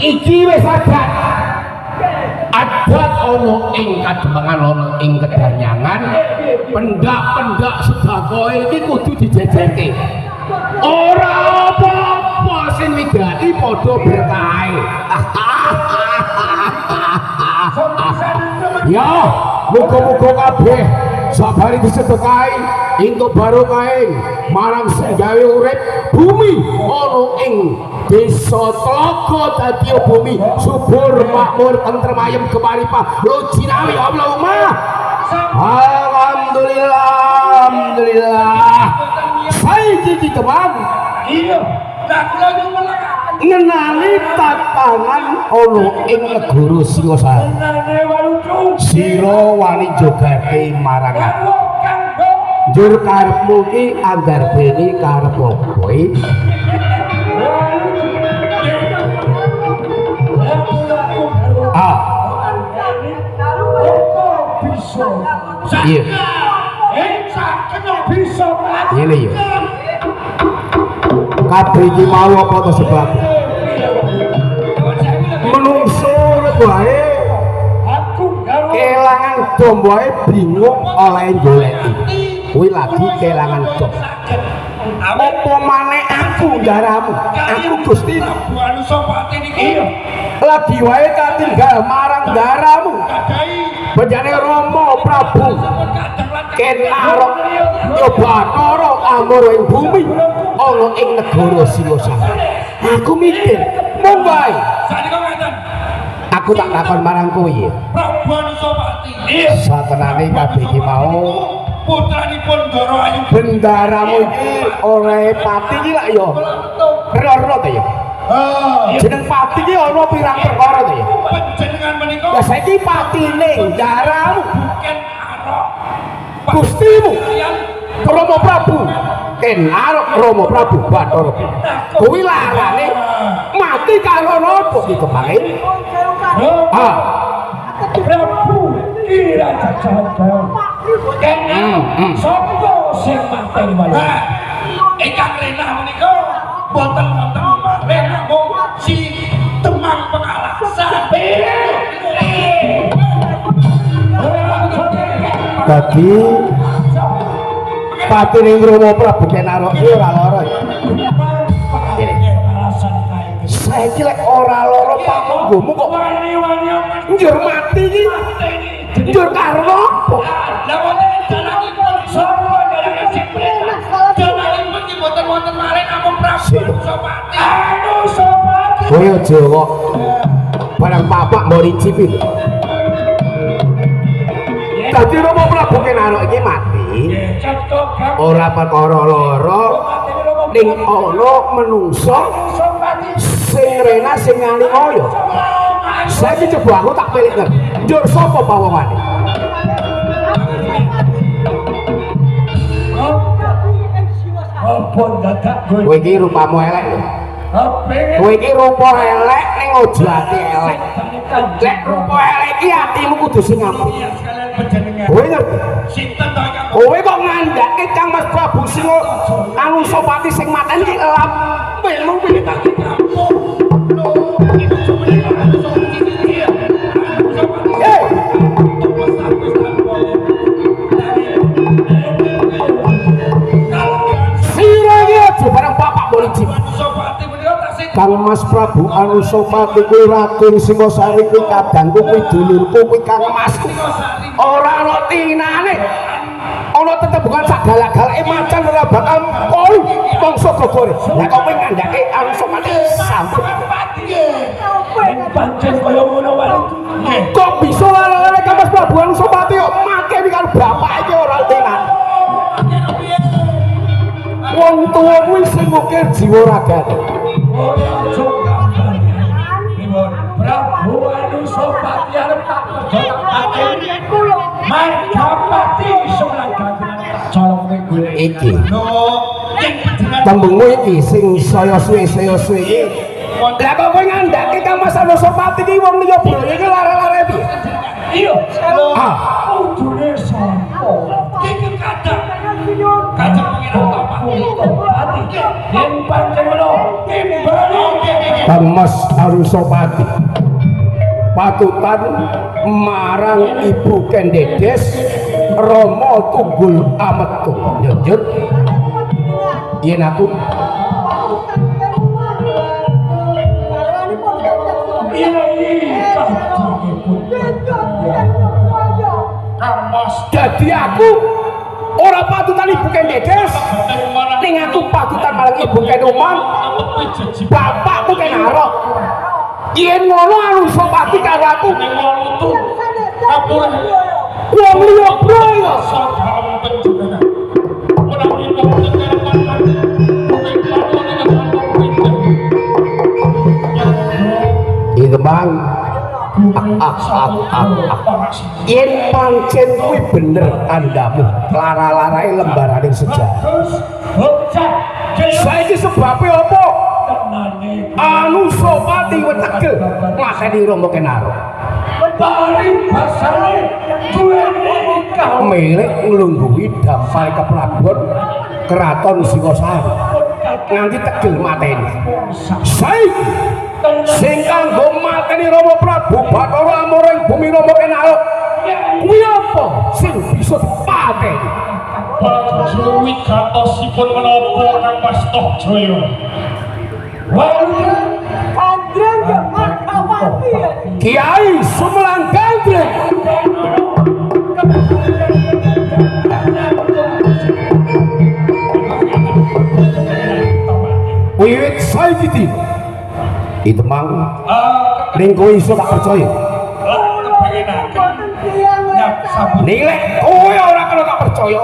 Iki wis adat ono ing Kademangan ono ing Kedanyangan pendak-pendak sedekah iki kudu dijejerke ora apa-apa sing migati padha berkahe ya muga-muga kabeh sabari disedekahi entuk barokah marang sing gawe urip bumi ono ing desa Tlaga dadi bumi subur makmur tentrem ayem kemaripah lo jinawi Allahumma alhamdulillah. Saiki teman. Iya. Lah kula nyuwun ngenani tatanan ana ing negara Singosari. Sira wani jogate marang aku. Njur karepmu ki andarbene karep apa iki? Iya. Ngene ya. Kabeh iki mau apa to sebab? Menungso wae kelangan dom wae bingung oleh goleki. Kuwi lagi kelangan dom. Apa maneh aku ndaramu? Aku Gusti Anusapati niki. Lagi wae katinggal marang ndaramu. Bejane Rama Prabu Kenarok Yobatara amur ing bumi ana ing negara Singosari. Aku mikir, mong wae. Sanika ngeten. Aku tak takon marang kowe ya. Prabu Anusapati. Satenane kabeh iki mau putranipun Ndara Ayu. bendaramu iki oleh pati iki lak ya. Roro ta ya. Jeneng pati iki ana pirang perkara ta ya. Panjenengan menika Ya saiki patine ndaramu bukan arok. Gustimu Rama Prabu Kenarok Rama Prabu Bathara. Kuwi larane mati karo napa iki kepange? Prabu Ira Jajal. Sapa sing mateni malih? Ingkang renah menika boten wonten malih mung si Temang Pengalasan. Dadi patine Rama Prabu Kenarok iki ora lara ya. Saiki lek ora lara pamunggumu kok njur mati iki. Njur karo apa? Lah wonten dalangipun sapa dalane sing perintah? Dalangipun iki boten wonten malih namung Prabu Anusapati. Anusapati. Kowe aja kok barang papak mbok icipi. Dadi Rama Prabu Kenarok iki mati. Ora perkara lara ning ana menungsa sing rena sing ngalingaya. Saiki coba aku tak pelikken. Njur sapa pawongane? Apa dadak Kowe iki rupamu elek lho. Kowe iki rupa elek ning aja ati elek. Lek rupa elek iki atimu kudu sing apik. Kowe ngerti? sinten to ingkang Kowe kok ngandhake Kang Mas Prabu Singo Anusapati sing mateni iki lampilmu piye ta? Sira iki aja barang bapak polisi. Anusapati menika tasih Kang Mas Prabu Anusapati kuwi Raden Singosari kuwi kadangku kuwi dulurku kuwi Kang Mas. Ora ana tinane. Ana tetebukan sak galak-galake macan ora bakal koi mangsa gogore. Lah kok kowe ngandhake Anusapati sampun pancen kaya ngono wae. kok bisa lara Kang Mas Prabu Anusapati kok make karo bapak iki ora tinane. Wong tuwa kuwi sing ngukir jiwa ragane. Prabu Anusapati arep tak Majapati sebelah colong gue Iki no tembungmu iki sing saya suwe-suwe iki. Lah kok kowe ngandhake Kang Mas Anusapati iki wong liya bro iki lare-lare piye? iya Ujune sampo iki kadang pengen apa yen pancen ngono timbali Kang Mas Anusapati patutan marang Ibu Kendedes Rama Tunggul Ametu njur yen aku dadi aku ora patutan Ibu Kendedes ning aku patutan marang Ibu Kenumang bapakku Kenarok. Yen ngono Anusapati karo aku ngolutu kapur wong liya braya Sadhamu panjenengan. Menawi wonten karapan itu bang yen pancen kuwi bener tandamu lara-larae lembarane sejarah saiki sebabe apa Anusapati wetegel mateni Rama Kenaro milik nglungguhi dampal keprabon keraton Singasari nganti tegel mateni saiki sing kanggo mateni Rama Prabu Bathara Amara ing bumi Rama Kenaro kuwi apa sing bisa dipateni Bajuwi gatosipun menapa Kang Bastoh Jaya Gandreng Markawati Kiai Sumelang Gandreng wiwit saiki dina itu mang ning kowe iso tak percaya nilai kowe ora kena tak percaya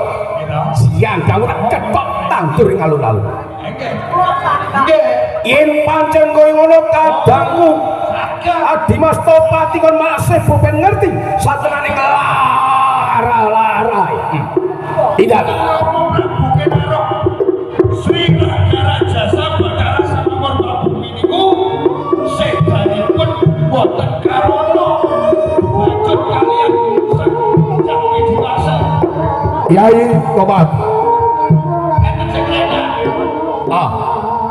siang kamu tak ketok tandur ing alun-alun yen pancen kowe ngono kadangku Dimas Topati kon malah sebo ben ngerti satenane lara-lara tidak Srigara jasa Bathara Sampun Prabu niku sedanipun boten karono wujud kalian sang Widilasa Yai Topati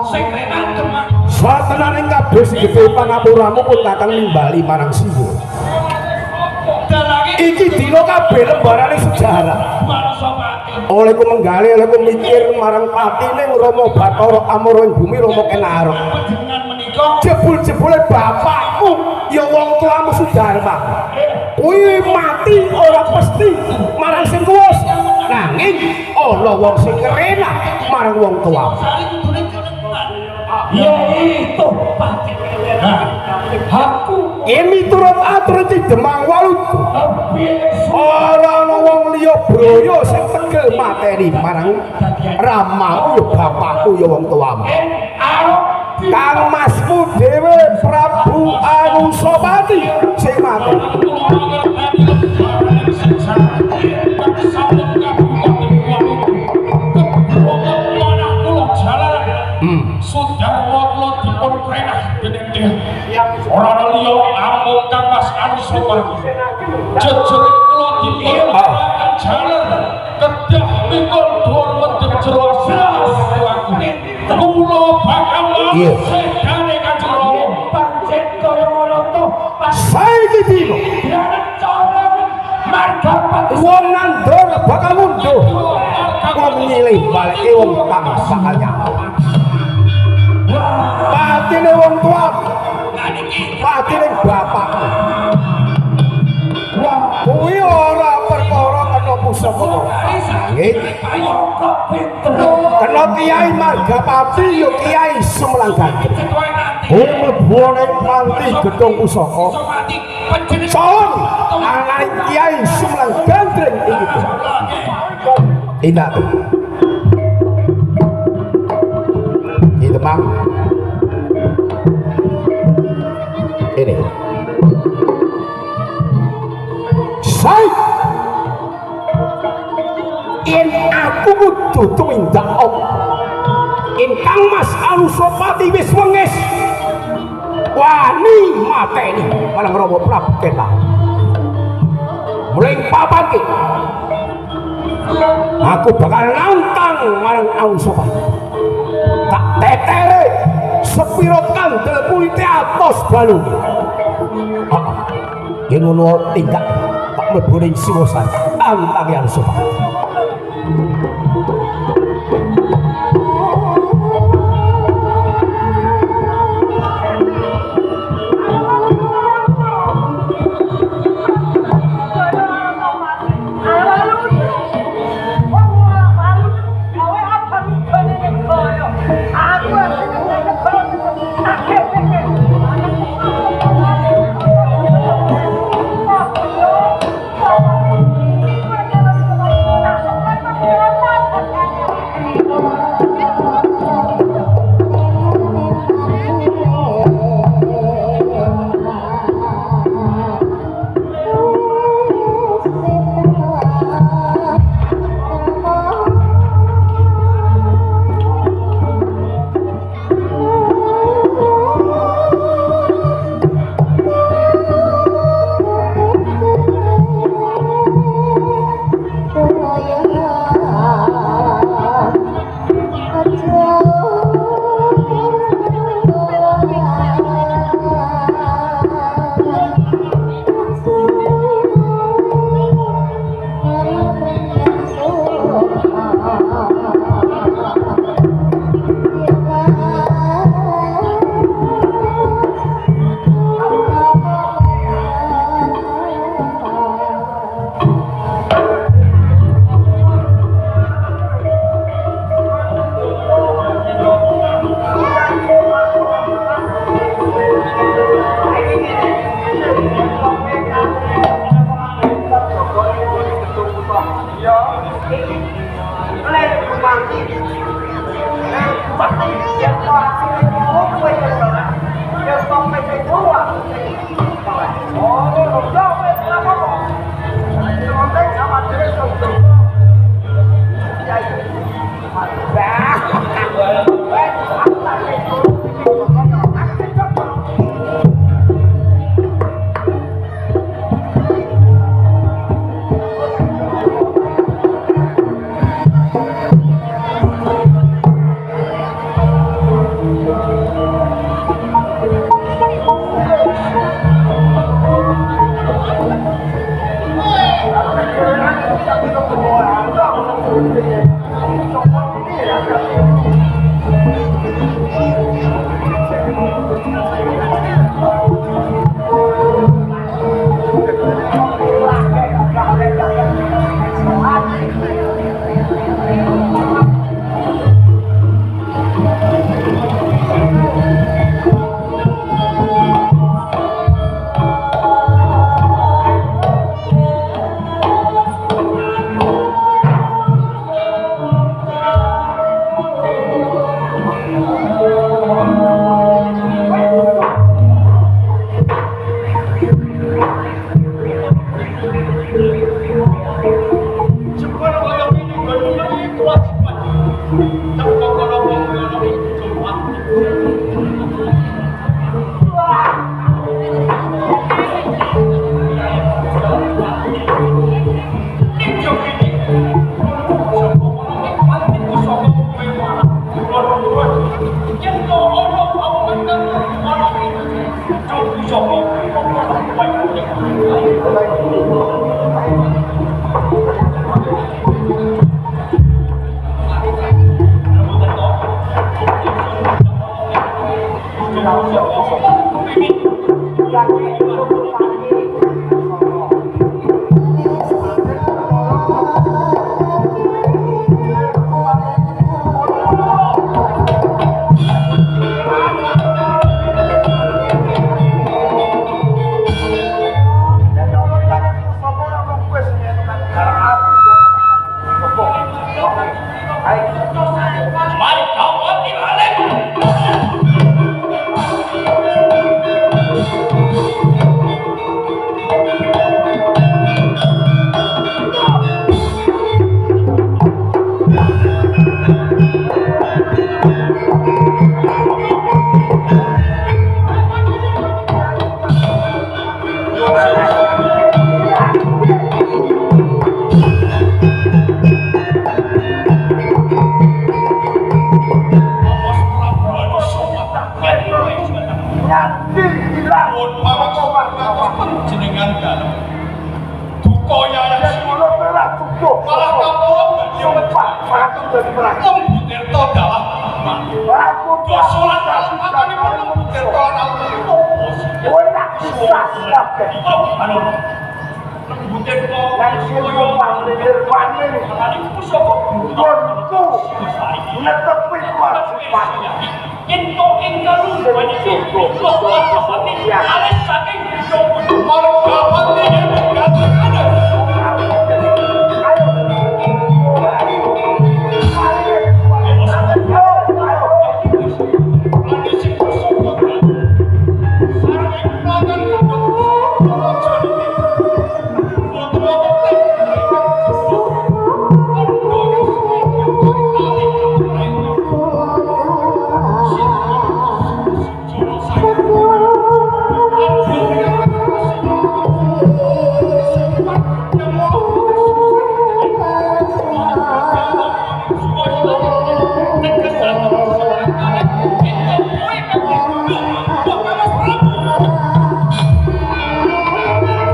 sing renak teman satenane kabeh sing gedhe pangapuramu pun kakang nimbali marang siwo dalange iki dina kabeh lembarane sejarah Manusapati oleh ku menggali oleh ku mikir marang patine Rama Bathara Amara ing bumi Rama Kenaro panjenengan menika jebul-jebule bapakmu ya wong tuamu Sudarma kuwi mati ora mesti marang sing kuwus nanging ana wong sing kerenak marang wong tuamu ya itu pati aku yen miturut aturan Ki Demang Waluku ora ana wong liya braya sing tegel mateni marang ramamu ya bapakku ya wong tuamu Kang Masmu dhewe Prabu Anusapati sing mati Sudarma kula dipun krenah dening ora liya amung Kang Mas Anusapati jejere kula dipun jalan kedah mikul dhuwur mendem jero kula bakal sedane Kanjeng Rama pancen kaya ngono to saiki dina wong nandor bakal mundur wong nyilih balike wong kang bakal nyawa patine wong tuamu patine bapakmu kuwi ora perkara kena pusaka nanging kena Kiai Margapati ya Kiai Sumelang Gandreng kuwi mlebu ning panti gedung pusaka calon anak Kiai Sumelang Gandreng iki ingat itu bang ini saya in aku kudu tumindak om in Kang Mas Anusapati wis wengis wani mateni marang Rama Prabu Kenaro mulai papan iki aku bakal nantang marang Anusapati tak tetere sepiro kandel kulite atos balung yen ngono tingkat tak mlebu ning Singasari antangi Anusapati Marka